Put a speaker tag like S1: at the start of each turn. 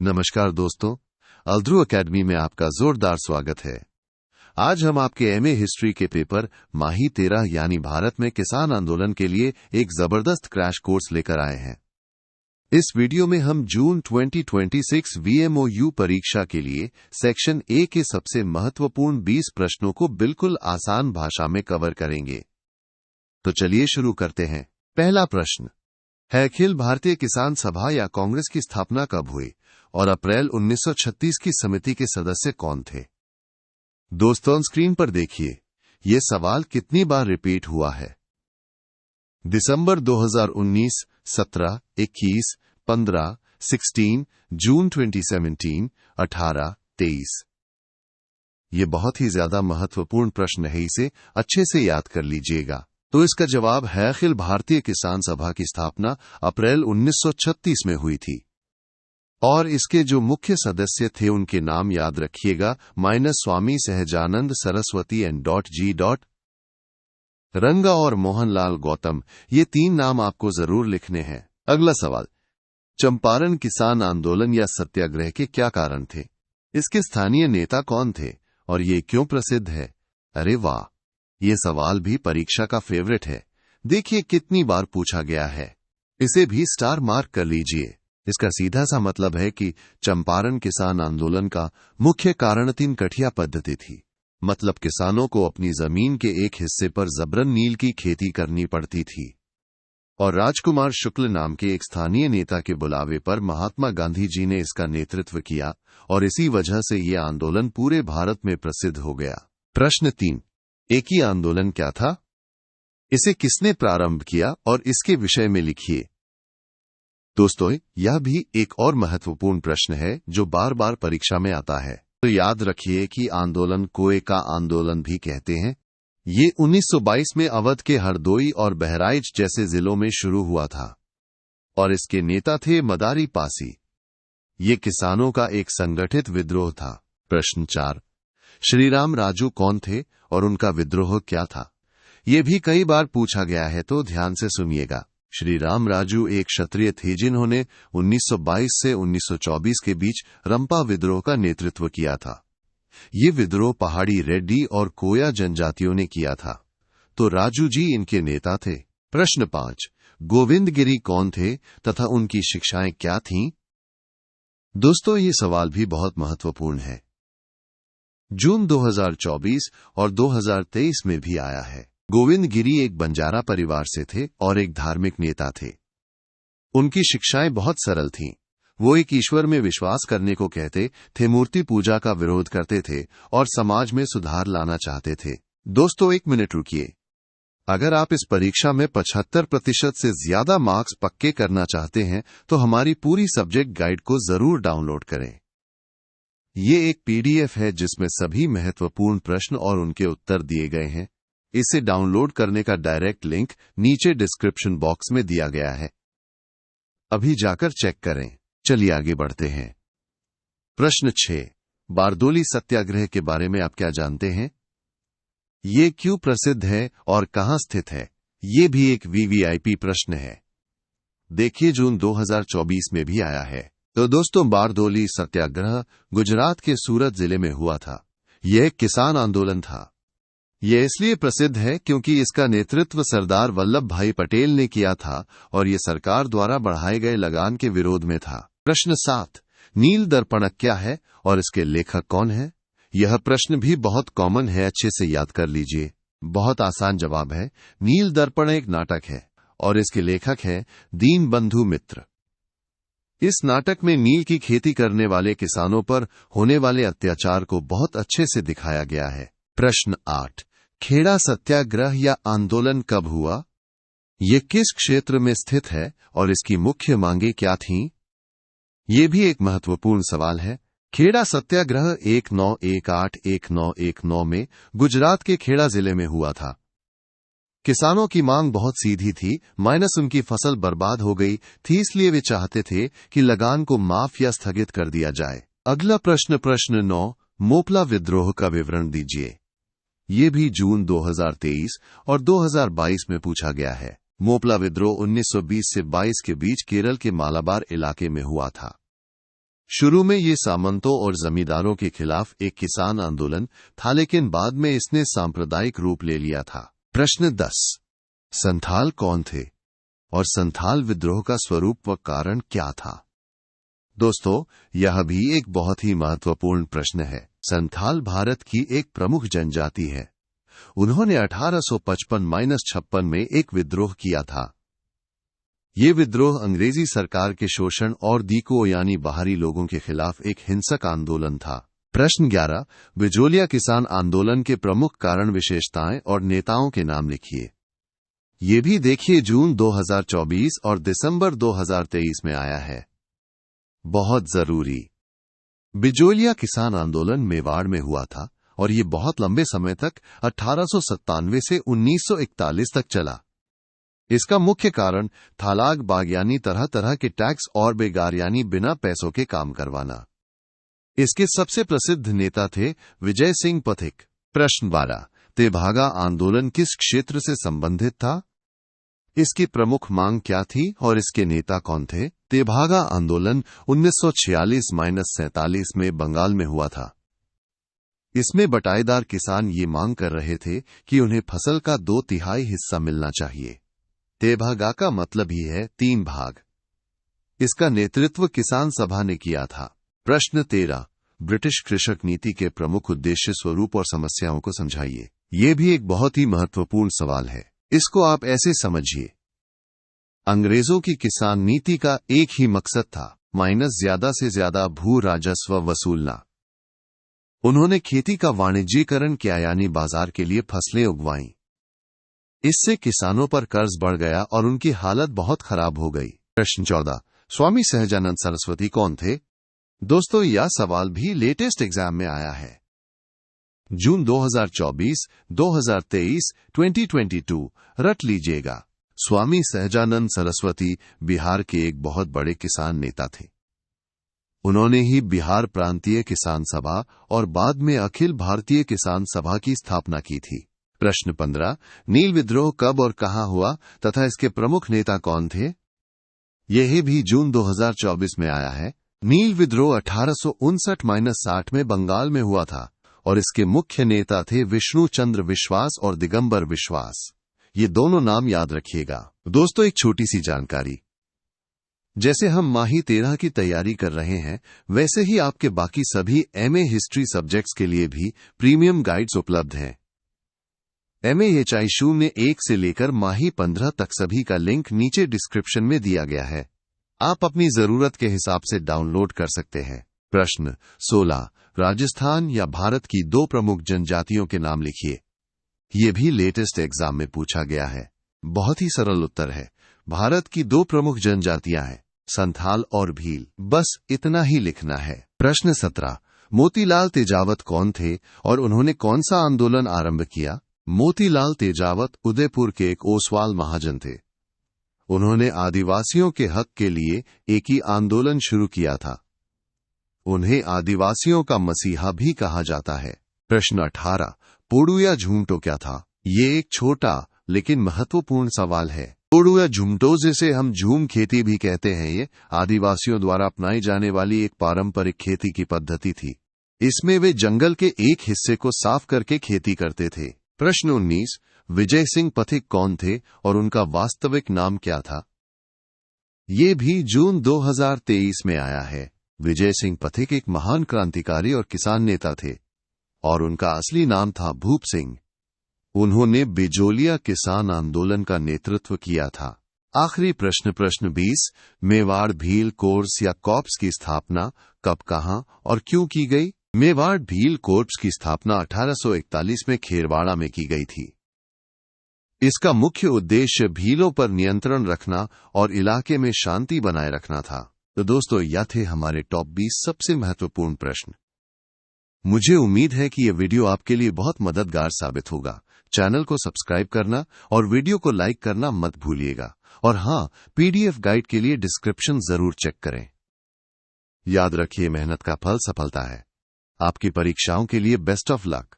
S1: नमस्कार दोस्तों, अल्द्रू एकेडमी में आपका जोरदार स्वागत है। आज हम आपके एमए हिस्ट्री के पेपर माही 13 यानी भारत में किसान आंदोलन के लिए एक जबरदस्त क्रैश कोर्स लेकर आए हैं। इस वीडियो में हम जून 2026 वीएमओयू परीक्षा के लिए सेक्शन ए के सबसे महत्वपूर्ण 20 प्रश्नों को बिल्कुल आसान भाषा में कवर करेंगे। तो चलिए शुरू करते हैं। पहला प्रश्न है, अखिल भारतीय किसान सभा या कांग्रेस की स्थापना कब हुई और अप्रैल 1936 की समिति के सदस्य कौन थे? दोस्तों, स्क्रीन पर देखिए, ये सवाल कितनी बार रिपीट हुआ है। दिसंबर 2019, 17, 21, 15, 16, जून 2017, 18, 23। ये बहुत ही ज्यादा महत्वपूर्ण प्रश्न है, इसे अच्छे से याद कर लीजिएगा। तो इसका जवाब है, अखिल भारतीय किसान सभा की स्थापना अप्रैल 1936 में हुई थी और इसके जो मुख्य सदस्य थे उनके नाम याद रखिएगा, स्वामी सहजानंद सरस्वती N.G. रंगा और मोहनलाल गौतम। ये 3 नाम आपको जरूर लिखने हैं। अगला सवाल, चंपारण किसान आंदोलन या सत्याग्रह के क्या कारण थे? इसके स्थानीय नेता कौन थे और ये क्यों प्रसिद्ध है? अरे वाह, ये सवाल भी परीक्षा का फेवरेट है। देखिए कितनी बार पूछा गया है। इसे भी स्टार मार्क कर लीजिए। इसका सीधा सा मतलब है कि चंपारण किसान आंदोलन का मुख्य कारण 3 कठिया पद्धति थी। मतलब किसानों को अपनी जमीन के एक हिस्से पर जबरन नील की खेती करनी पड़ती थी और राजकुमार शुक्ल नाम के एक स्थानीय नेता के बुलावे पर महात्मा गांधी जी ने इसका नेतृत्व किया और इसी वजह से ये आंदोलन पूरे भारत में प्रसिद्ध हो गया। प्रश्न 3, एक ही आंदोलन क्या था? इसे किसने प्रारंभ किया और इसके विषय में लिखिए। दोस्तों, यह भी एक और महत्वपूर्ण प्रश्न है जो बार बार परीक्षा में आता है। तो याद रखिए कि आंदोलन कोए का आंदोलन भी कहते हैं। ये 1922 में अवध के हरदोई और बहराइच जैसे जिलों में शुरू हुआ था और इसके नेता थे मदारी पासी। ये किसानों का एक संगठित विद्रोह था। प्रश्न 4, श्रीराम राजू कौन थे और उनका विद्रोह क्या था? ये भी कई बार पूछा गया है, तो ध्यान से सुनिएगा। श्रीराम राजू एक क्षत्रिय थे जिन्होंने 1922 से 1924 के बीच रंपा विद्रोह का नेतृत्व किया था। ये विद्रोह पहाड़ी रेड्डी और कोया जनजातियों ने किया था, तो राजू जी इनके नेता थे। प्रश्न 5, गोविंद गिरी कौन थे तथा उनकी शिक्षाएं क्या थीं? दोस्तों, ये सवाल भी बहुत महत्वपूर्ण है। जून 2024 और 2023 में भी आया है। गोविंद गिरी एक बंजारा परिवार से थे और एक धार्मिक नेता थे। उनकी शिक्षाएं बहुत सरल थीं। वो एक ईश्वर में विश्वास करने को कहते थे, मूर्ति पूजा का विरोध करते थे और समाज में सुधार लाना चाहते थे। दोस्तों, 1 मिनट रुकिए। अगर आप इस परीक्षा में 75% से ज्यादा मार्क्स पक्के करना चाहते हैं तो हमारी पूरी सब्जेक्ट गाइड को जरूर डाउनलोड करें। ये एक PDF है जिसमें सभी महत्वपूर्ण प्रश्न और उनके उत्तर दिए गए हैं। इसे डाउनलोड करने का डायरेक्ट लिंक नीचे डिस्क्रिप्शन बॉक्स में दिया गया है। अभी जाकर चेक करें। चलिए आगे बढ़ते हैं। प्रश्न 6, बारदोली सत्याग्रह के बारे में आप क्या जानते हैं? ये क्यों प्रसिद्ध है और कहां स्थित है? ये भी एक VVIP प्रश्न है। देखिए, जून 2024 में भी आया है। तो दोस्तों, बारदोली सत्याग्रह गुजरात के सूरत जिले में हुआ था। यह एक किसान आंदोलन था। यह इसलिए प्रसिद्ध है क्योंकि इसका नेतृत्व सरदार वल्लभ भाई पटेल ने किया था और यह सरकार द्वारा बढ़ाए गए लगान के विरोध में था। प्रश्न 7, नील दर्पणक क्या है और इसके लेखक कौन है? यह प्रश्न भी बहुत कॉमन है, अच्छे से याद कर लीजिए। बहुत आसान जवाब है, नील दर्पण एक नाटक है और इसके लेखक है दीनबंधु मित्र। इस नाटक में नील की खेती करने वाले किसानों पर होने वाले अत्याचार को बहुत अच्छे से दिखाया गया है। प्रश्न 8, खेड़ा सत्याग्रह या आंदोलन कब हुआ? ये किस क्षेत्र में स्थित है और इसकी मुख्य मांगें क्या थीं? ये भी एक महत्वपूर्ण सवाल है। खेड़ा सत्याग्रह 1918-1919 में गुजरात के खेड़ा जिले में हुआ था। किसानों की मांग बहुत सीधी थी, उनकी फसल बर्बाद हो गई थी, इसलिए वे चाहते थे कि लगान को माफ या स्थगित कर दिया जाए। अगला प्रश्न 9, मोपला विद्रोह का विवरण दीजिए। ये भी जून 2023 और 2022 में पूछा गया है। मोपला विद्रोह 1920 से 22 के बीच केरल के मालाबार इलाके में हुआ था। शुरू में ये सामंतों और जमींदारों के खिलाफ एक किसान आंदोलन था, लेकिन बाद में इसने सांप्रदायिक रूप ले लिया था। प्रश्न 10। संथाल कौन थे और संथाल विद्रोह का स्वरूप व कारण क्या था? दोस्तों, यह भी एक बहुत ही महत्वपूर्ण प्रश्न है। संथाल भारत की एक प्रमुख जनजाति है। उन्होंने 1855-56 में एक विद्रोह किया था। ये विद्रोह अंग्रेजी सरकार के शोषण और दीको यानी बाहरी लोगों के खिलाफ एक हिंसक आंदोलन था। प्रश्न 11। बिजोलिया किसान आंदोलन के प्रमुख कारण, विशेषताएं और नेताओं के नाम लिखिए। ये भी देखिए जून 2024 और दिसंबर 2023 में आया है। बहुत जरूरी। बिजोलिया किसान आंदोलन मेवाड़ में हुआ था और ये बहुत लंबे समय तक 1897 से 1941 तक चला। इसका मुख्य कारण थालाग बाग यानी तरह तरह के टैक्स और बेगार यानी बिना पैसों के काम करवाना। इसके सबसे प्रसिद्ध नेता थे विजय सिंह पथिक। प्रश्न 12। तेभागा आंदोलन किस क्षेत्र से संबंधित था? इसकी प्रमुख मांग क्या थी और इसके नेता कौन थे? तेभागा आंदोलन 1946-47 में बंगाल में हुआ था। इसमें बटाईदार किसान ये मांग कर रहे थे कि उन्हें फसल का 2/3 हिस्सा मिलना चाहिए। तेभागा का मतलब ही है 3 भाग। इसका नेतृत्व किसान सभा ने किया था। प्रश्न 13। ब्रिटिश कृषक नीति के प्रमुख उद्देश्य, स्वरूप और समस्याओं को समझाइए। ये भी एक बहुत ही महत्वपूर्ण सवाल है। इसको आप ऐसे समझिए, अंग्रेजों की किसान नीति का एक ही मकसद था, ज्यादा से ज्यादा भू राजस्व वसूलना। उन्होंने खेती का वाणिज्यीकरण किया यानी बाजार के लिए फसलें उगवाईं। इससे किसानों पर कर्ज बढ़ गया और उनकी हालत बहुत खराब हो गई। प्रश्न 14। स्वामी सहजानंद सरस्वती कौन थे? दोस्तों, यह सवाल भी लेटेस्ट एग्जाम में आया है। जून 2024, 2023, 2022 रट लीजिएगा। स्वामी सहजानंद सरस्वती बिहार के एक बहुत बड़े किसान नेता थे। उन्होंने ही बिहार प्रांतीय किसान सभा और बाद में अखिल भारतीय किसान सभा की स्थापना की थी। प्रश्न 15। नील विद्रोह कब और कहां हुआ तथा इसके प्रमुख नेता कौन थे? यह भी जून 2024 में आया है। नील विद्रोह 1859-60 में बंगाल में हुआ था और इसके मुख्य नेता थे विष्णु चंद्र विश्वास और दिगंबर विश्वास। ये दोनों नाम याद रखिएगा। दोस्तों, एक छोटी सी जानकारी, जैसे हम माही 13 की तैयारी कर रहे हैं, वैसे ही आपके बाकी सभी एमए हिस्ट्री सब्जेक्ट्स के लिए भी प्रीमियम गाइड्स उपलब्ध हैं। MAHI 01 से लेकर माही 15 तक सभी का लिंक नीचे डिस्क्रिप्शन में दिया गया है। आप अपनी जरूरत के हिसाब से डाउनलोड कर सकते हैं। प्रश्न 16। राजस्थान या भारत की 2 प्रमुख जनजातियों के नाम लिखिए। ये भी लेटेस्ट एग्जाम में पूछा गया है। बहुत ही सरल उत्तर है, भारत की 2 प्रमुख जनजातियां हैं, संथाल और भील। बस इतना ही लिखना है। प्रश्न 17। मोतीलाल तेजावत कौन थे और उन्होंने कौन सा आंदोलन आरंभ किया? मोतीलाल तेजावत उदयपुर के एक ओसवाल महाजन थे। उन्होंने आदिवासियों के हक के लिए एक ही आंदोलन शुरू किया था। उन्हें आदिवासियों का मसीहा भी कहा जाता है। प्रश्न 18। पोडू या झूमटो क्या था? ये एक छोटा लेकिन महत्वपूर्ण सवाल है। पोडू या झूमटो, जिसे हम झूम खेती भी कहते हैं, ये आदिवासियों द्वारा अपनाई जाने वाली एक पारंपरिक खेती की पद्धति थी। इसमें वे जंगल के एक हिस्से को साफ करके खेती करते थे। प्रश्न 19। विजय सिंह पथिक कौन थे और उनका वास्तविक नाम क्या था? ये भी जून 2023 में आया है। विजय सिंह पथिक एक महान क्रांतिकारी और किसान नेता थे और उनका असली नाम था भूप सिंह। उन्होंने बिजोलिया किसान आंदोलन का नेतृत्व किया था। आखिरी प्रश्न, प्रश्न 20। मेवाड़ भील कोर्स या कॉर्प्स की स्थापना कब, कहां और क्यों की गई? मेवाड़ भील कोर्प्स की स्थापना 1841 में खेरवाड़ा में की गई थी। इसका मुख्य उद्देश्य भीलों पर नियंत्रण रखना और इलाके में शांति बनाए रखना था। तो दोस्तों, यह थे हमारे टॉप 20 सबसे महत्वपूर्ण प्रश्न। मुझे उम्मीद है कि यह वीडियो आपके लिए बहुत मददगार साबित होगा। चैनल को सब्सक्राइब करना और वीडियो को लाइक करना मत भूलिएगा। और हां, PDF गाइड के लिए डिस्क्रिप्शन जरूर चेक करें। याद रखिए, मेहनत का फल सफलता है। आपकी परीक्षाओं के लिए बेस्ट ऑफ लक।